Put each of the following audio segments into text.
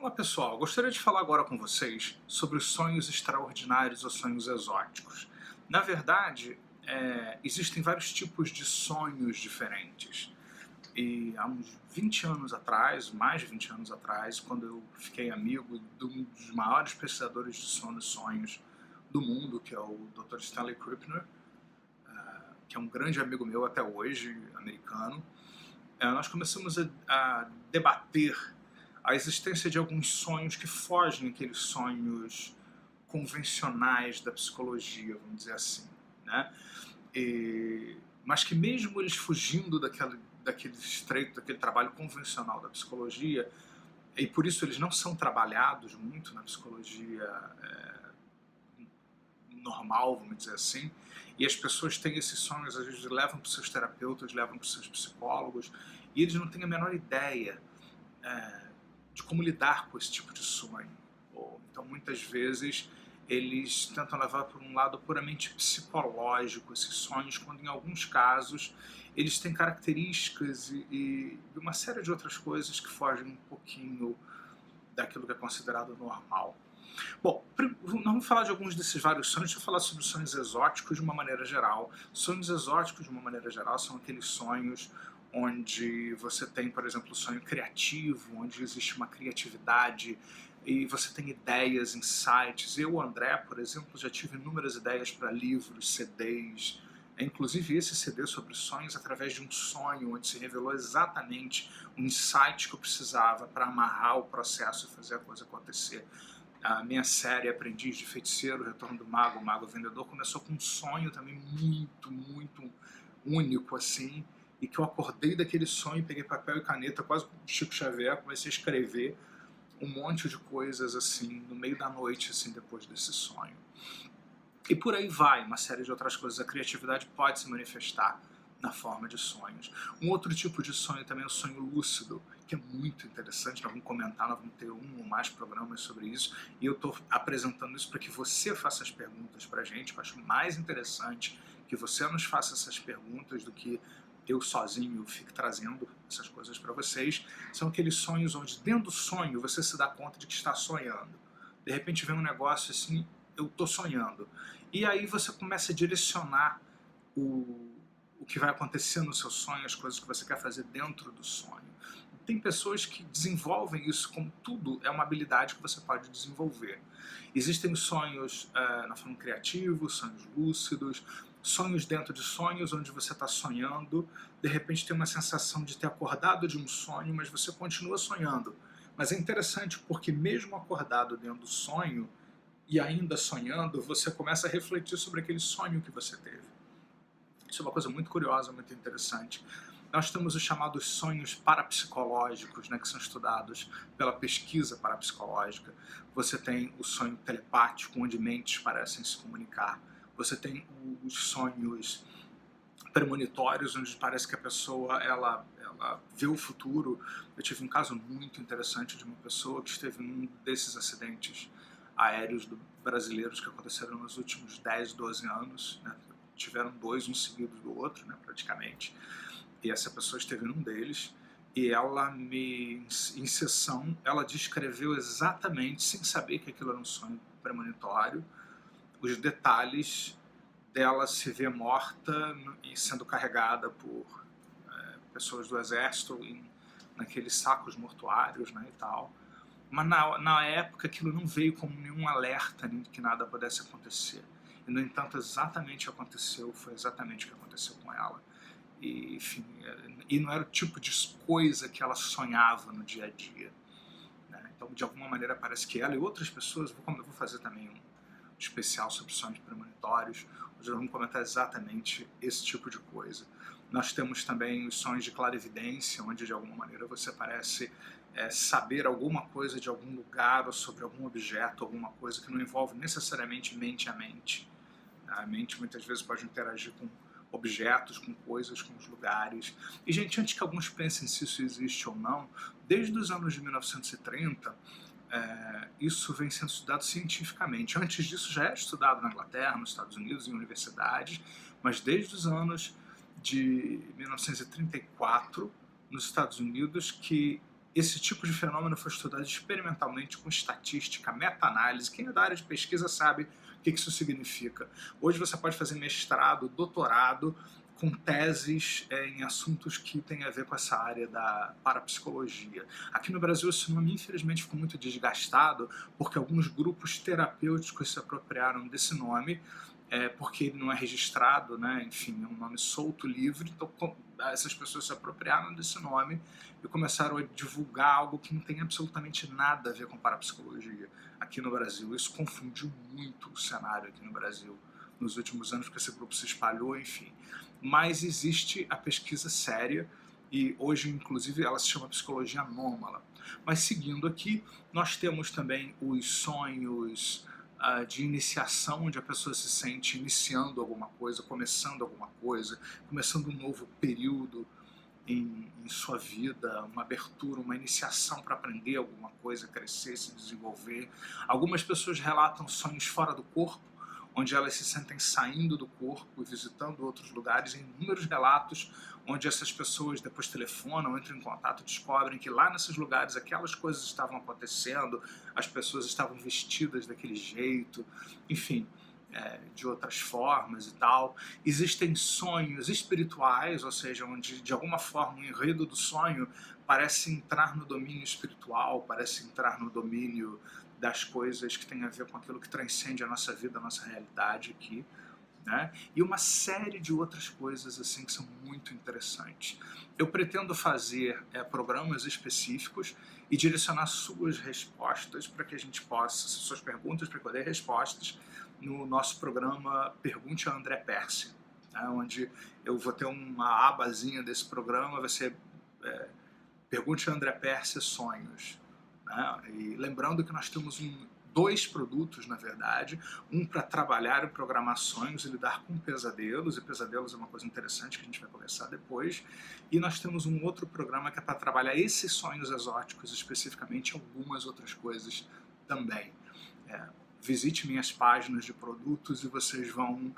Olá pessoal, gostaria de falar agora com vocês sobre os sonhos extraordinários ou sonhos exóticos. Na verdade, existem vários tipos de sonhos diferentes. E há uns 20 anos atrás, mais de 20 anos atrás, quando eu fiquei amigo de um dos maiores pesquisadores de sonhos do mundo, que é o Dr. Stanley Krippner, que é um grande amigo meu até hoje, americano, nós começamos a debater a existência de alguns sonhos que fogem aqueles sonhos convencionais da psicologia, vamos dizer assim, né? Mas que mesmo eles fugindo daquele estreito, daquele trabalho convencional da psicologia, e por isso eles não são trabalhados muito na psicologia normal, vamos dizer assim, e as pessoas têm esses sonhos, às vezes levam para os seus terapeutas, levam para os seus psicólogos, e eles não têm a menor ideia de como lidar com esse tipo de sonho. Então, muitas vezes, eles tentam levar por um lado puramente psicológico esses sonhos, quando em alguns casos eles têm características e uma série de outras coisas que fogem um pouquinho daquilo que é considerado normal. Bom, nós vamos falar de alguns desses vários sonhos. Deixa eu falar sobre sonhos exóticos de uma maneira geral. Sonhos exóticos, de uma maneira geral, são aqueles sonhos onde você tem, por exemplo, o sonho criativo, onde existe uma criatividade e você tem ideias, insights. Eu, André, por exemplo, já tive inúmeras ideias para livros, CDs, inclusive esse CD sobre sonhos através de um sonho, onde se revelou exatamente o insight que eu precisava para amarrar o processo e fazer a coisa acontecer. A minha série Aprendiz de Feiticeiro, Retorno do Mago, o Mago Vendedor, começou com um sonho também muito único, assim, e que eu acordei daquele sonho, peguei papel e caneta, quase como Chico Xavier, comecei a escrever um monte de coisas, assim, no meio da noite, assim, depois desse sonho. E por aí vai, uma série de outras coisas. A criatividade pode se manifestar na forma de sonhos. Um outro tipo de sonho também é o sonho lúcido, que é muito interessante. Nós vamos comentar, nós vamos ter um ou mais programas sobre isso, e eu estou apresentando isso para que você faça as perguntas para a gente. Eu acho mais interessante que você nos faça essas perguntas do que eu sozinho fico trazendo essas coisas para vocês. São aqueles sonhos onde dentro do sonho você se dá conta de que está sonhando. De repente vem um negócio assim, eu estou sonhando. E aí você começa a direcionar o que vai acontecer no seu sonho, as coisas que você quer fazer dentro do sonho. Tem pessoas que desenvolvem isso, como tudo é uma habilidade que você pode desenvolver. Existem sonhos na forma criativa, sonhos lúcidos, sonhos dentro de sonhos, onde você está sonhando, de repente tem uma sensação de ter acordado de um sonho, mas você continua sonhando. Mas é interessante porque mesmo acordado dentro do sonho, e ainda sonhando, você começa a refletir sobre aquele sonho que você teve. Isso é uma coisa muito curiosa, muito interessante. Nós temos os chamados sonhos parapsicológicos, né, que são estudados pela pesquisa parapsicológica. Você tem o sonho telepático, onde mentes parecem se comunicar. Você tem os sonhos premonitórios, onde parece que a pessoa ela vê o futuro. Eu tive um caso muito interessante de uma pessoa que esteve num desses acidentes aéreos brasileiros que aconteceram nos últimos 10, 12 anos, né? Tiveram dois, um seguido do outro, né, praticamente, e essa pessoa esteve num deles, e ela em sessão, ela descreveu exatamente, sem saber que aquilo era um sonho premonitório, os detalhes dela se ver morta e sendo carregada por pessoas do exército naqueles sacos mortuários, né, e tal. Mas na época aquilo não veio como nenhum alerta de que nada pudesse acontecer. E, no entanto, exatamente aconteceu, foi exatamente o que aconteceu com ela. E, enfim, e não era o tipo de coisa que ela sonhava no dia a dia, né? Então, de alguma maneira, parece que ela e outras pessoas, eu vou fazer também um especial sobre sonhos premonitórios, onde vamos comentar exatamente esse tipo de coisa. Nós temos também os sonhos de clarividência, onde de alguma maneira você parece saber alguma coisa de algum lugar ou sobre algum objeto, alguma coisa que não envolve necessariamente mente a mente. A mente muitas vezes pode interagir com objetos, com coisas, com os lugares. E, gente, antes que alguns pensem se isso existe ou não, desde os anos de 1930, isso vem sendo estudado cientificamente. Antes disso já era estudado na Inglaterra, nos Estados Unidos, em universidades, mas desde os anos de 1934, nos Estados Unidos, que esse tipo de fenômeno foi estudado experimentalmente com estatística, meta-análise. Quem é da área de pesquisa sabe o que isso significa. Hoje você pode fazer mestrado, doutorado, com teses em assuntos que têm a ver com essa área da parapsicologia. Aqui no Brasil esse nome infelizmente ficou muito desgastado, porque alguns grupos terapêuticos se apropriaram desse nome, porque ele não é registrado, né? Enfim, é um nome solto, livre, então essas pessoas se apropriaram desse nome e começaram a divulgar algo que não tem absolutamente nada a ver com parapsicologia aqui no Brasil. Isso confundiu muito o cenário aqui no Brasil nos últimos anos, porque esse grupo se espalhou, enfim. Mas existe a pesquisa séria, e hoje, inclusive, ela se chama psicologia anômala. Mas seguindo aqui, nós temos também os sonhos de iniciação, onde a pessoa se sente iniciando alguma coisa, começando um novo período em sua vida, uma abertura, uma iniciação para aprender alguma coisa, crescer, se desenvolver. Algumas pessoas relatam sonhos fora do corpo, onde elas se sentem saindo do corpo e visitando outros lugares, em inúmeros relatos onde essas pessoas depois telefonam, entram em contato, descobrem que lá nesses lugares aquelas coisas estavam acontecendo, as pessoas estavam vestidas daquele jeito, enfim, de outras formas e tal. Existem sonhos espirituais, ou seja, onde de alguma forma o enredo do sonho parece entrar no domínio espiritual, parece entrar no domínio das coisas que tem a ver com aquilo que transcende a nossa vida, a nossa realidade aqui, né? E uma série de outras coisas assim que são muito interessantes. Eu pretendo fazer programas específicos e direcionar suas respostas para que a gente possa, suas perguntas para que eu dê respostas no nosso programa Pergunte a André Percy, né? Onde eu vou ter uma abazinha desse programa, vai ser Pergunte a André Percy Sonhos, né? E lembrando que nós temos dois produtos, na verdade, um para trabalhar e programar sonhos e lidar com pesadelos, e pesadelos é uma coisa interessante que a gente vai conversar depois, e nós temos um outro programa que é para trabalhar esses sonhos exóticos, especificamente algumas outras coisas também. Visite minhas páginas de produtos e vocês vão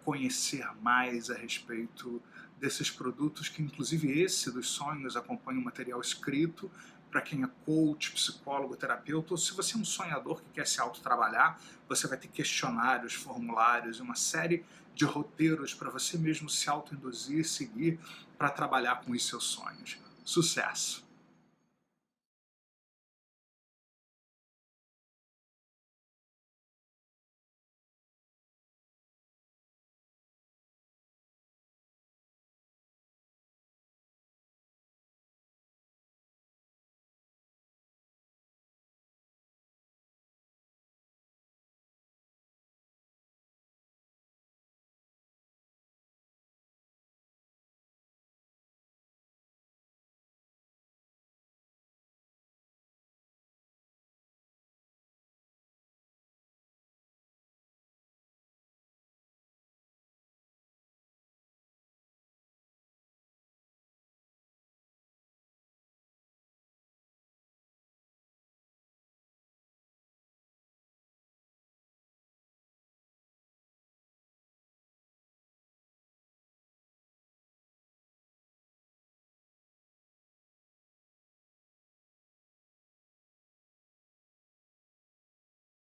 conhecer mais a respeito desses produtos, que inclusive esse dos sonhos acompanha um material escrito para quem é coach, psicólogo, terapeuta, ou se você é um sonhador que quer se autotrabalhar, você vai ter questionários, formulários e uma série de roteiros para você mesmo se autoinduzir, seguir, para trabalhar com os seus sonhos. Sucesso!